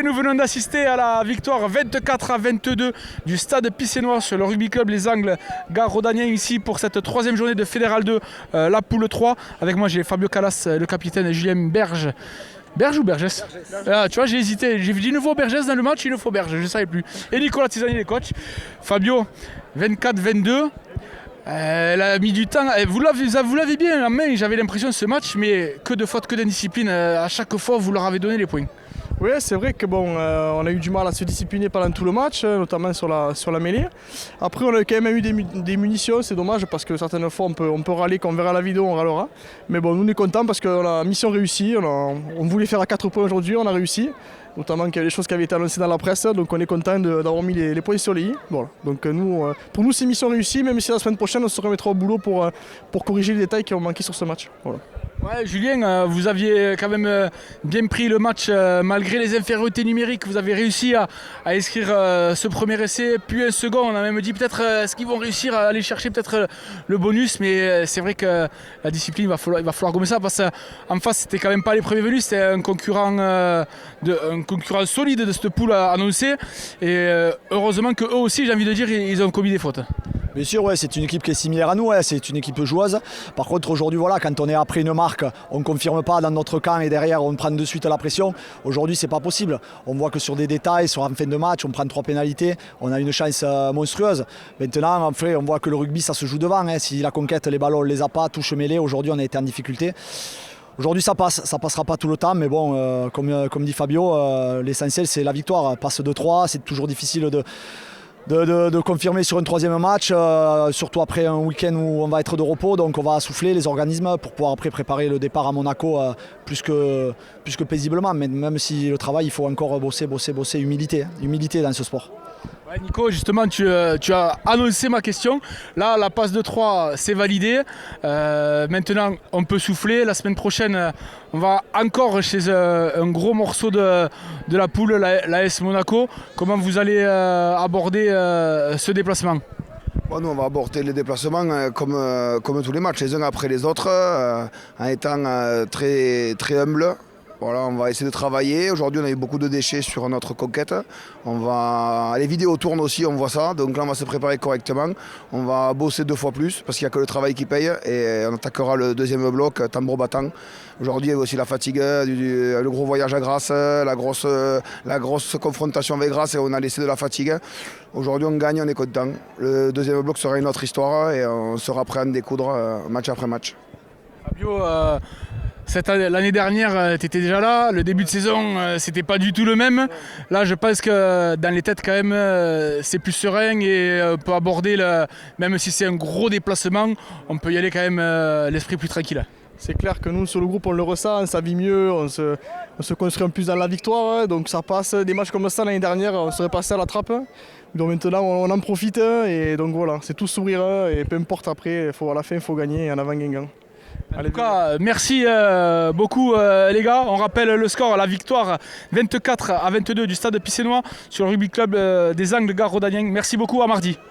Julien, nous venons d'assister à la victoire 24-22 du stade Pissénois sur le rugby club Les Angles Gare Rodaniens ici pour cette troisième journée de Fédéral 2, la poule 3. Avec moi j'ai Fabio Calas, le capitaine, et Julien Berge. Berge ou Bergès? Tu vois, j'ai hésité. J'ai dit une fois Bergès dans le match, une fois Berge, je ne savais plus. Et Nicolas Tisani, les coachs. Fabio, 24-22. Elle a mis du temps. Vous l'avez bien en main, j'avais l'impression ce match, mais que de fautes, que d'indiscipline. À chaque fois, vous leur avez donné les points. Oui, c'est vrai que on a eu du mal à se discipliner pendant tout le match, notamment sur la mêlée. Après, on a quand même eu des munitions, c'est dommage parce que certaines fois on peut râler, quand on verra la vidéo, on râlera. Mais bon, nous on est contents parce que la mission réussie. On voulait faire à 4 points aujourd'hui, on a réussi. Notamment qu'il y a des choses qui avaient été annoncées dans la presse, donc on est content d'avoir mis les points sur les i. Voilà. Donc pour nous c'est mission réussie, même si la semaine prochaine on se remettra au boulot pour corriger les détails qui ont manqué sur ce match. Voilà. Ouais, Julien, vous aviez quand même bien pris le match malgré les infériorités numériques. Vous avez réussi à inscrire ce premier essai, puis un second. On a même dit peut-être est-ce qu'ils vont réussir à aller chercher peut-être le bonus, mais c'est vrai que la discipline, il va falloir gommer ça parce qu'en face c'était quand même pas les premiers venus, c'était un concurrent solide de cette poule annoncée. Et heureusement que eux aussi, j'ai envie de dire, ils ont commis des fautes. Bien sûr, ouais, c'est une équipe qui est similaire à nous, ouais, c'est une équipe joueuse. Par contre, aujourd'hui, voilà, quand on est après une marque, on ne confirme pas dans notre camp et derrière, on prend de suite la pression. Aujourd'hui, c'est pas possible. On voit que sur des détails, sur en fin de match, on prend 3 pénalités, on a une chance monstrueuse. Maintenant, en fait, on voit que le rugby, ça se joue devant. Hein. Si la conquête, les ballons, on les a pas, touche mêlée, aujourd'hui, on a été en difficulté. Aujourd'hui ça passera pas tout le temps, mais bon, comme dit Fabio, l'essentiel c'est la victoire. Passe de 3, c'est toujours difficile de confirmer sur un troisième match, surtout après un week-end où on va être de repos, donc on va souffler les organismes pour pouvoir après préparer le départ à Monaco plus que paisiblement, mais même si le travail, il faut encore bosser, humilité dans ce sport. Ouais, Nico, justement, tu as annoncé ma question. Là, la passe de 3, c'est validé. Maintenant, on peut souffler. La semaine prochaine, on va encore chez un gros morceau de la poule, l'AS Monaco. Comment vous allez aborder ce déplacement? Nous, on va aborder les déplacements comme tous les matchs, les uns après les autres, en étant très, très humble. Voilà, on va essayer de travailler. Aujourd'hui, on a eu beaucoup de déchets sur notre conquête. Les vidéos tournent aussi, on voit ça. Donc là, on va se préparer correctement. On va bosser 2 fois plus parce qu'il n'y a que le travail qui paye. Et on attaquera le deuxième bloc, tambour battant. Aujourd'hui, il y a aussi la fatigue, le gros voyage à Grasse, la grosse confrontation avec Grasse et on a laissé de la fatigue. Aujourd'hui, on gagne, on est content. Le deuxième bloc sera une autre histoire et on sera prêt à en découdre match après match. Fabio, l'année dernière, tu étais déjà là. Le début de saison, c'était pas du tout le même. Là, je pense que dans les têtes, quand même, c'est plus serein et on peut aborder, même si c'est un gros déplacement, on peut y aller quand même l'esprit plus tranquille. C'est clair que nous, sur le groupe, on le ressent, on s'habille mieux, on se construit un peu plus dans la victoire. Donc ça passe, des matchs comme ça l'année dernière, on serait passé à la trappe. Donc maintenant, on en profite et donc voilà, c'est tout sourire et peu importe après, à la fin, il faut gagner en avant Guingamp. En tout cas, merci beaucoup les gars. On rappelle le score, la victoire 24-22 du stade Pissénois sur le rugby club des Angles Gare Rodaniens. Merci beaucoup, à mardi.